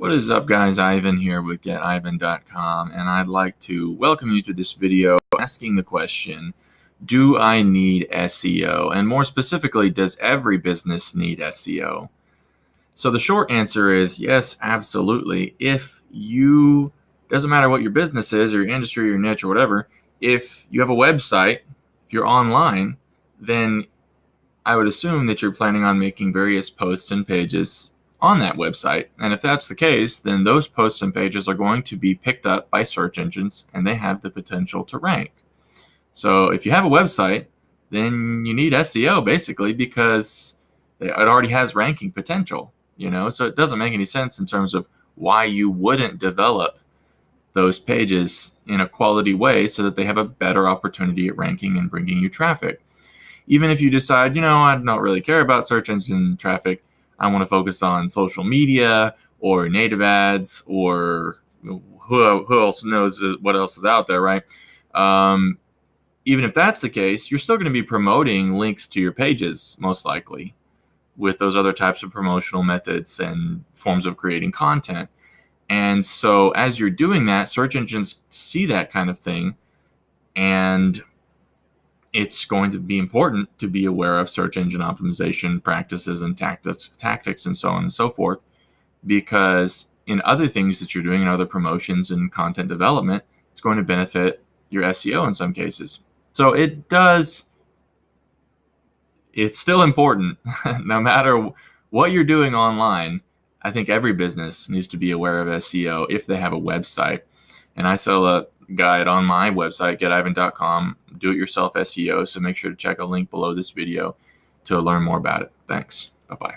What is up, guys? Ivan here with GetIvan.com, and I'd like to welcome you to this video asking the question, do I need SEO? And more specifically, does every business need SEO? So the short answer is yes, absolutely. Doesn't matter what your business is or your industry or your niche or whatever, if you have a website, if you're online, then I would assume that you're planning on making various posts and pages on that website. And if that's the case, then those posts and pages are going to be picked up by search engines and they have the potential to rank. So if you have a website, then you need SEO basically because it already has ranking potential, so it doesn't make any sense in terms of why you wouldn't develop those pages in a quality way so that they have a better opportunity at ranking and bringing you traffic. Even if you decide, I don't really care about search engine traffic, I want to focus on social media or native ads or who else knows what else is out there, right? Even if that's the case, you're still going to be promoting links to your pages, most likely, with those other types of promotional methods and forms of creating content. And so as you're doing that, search engines see that kind of thing, and it's going to be important to be aware of search engine optimization practices and tactics and so on and so forth, because in other things that you're doing, in other promotions and content development, it's going to benefit your SEO in some cases. So it's still important no matter what you're doing online. I think every business needs to be aware of SEO if they have a website. And I sell a guide on my website, getivan.com, do-it-yourself SEO. So make sure to check a link below this video to learn more about it. Thanks. Bye-bye.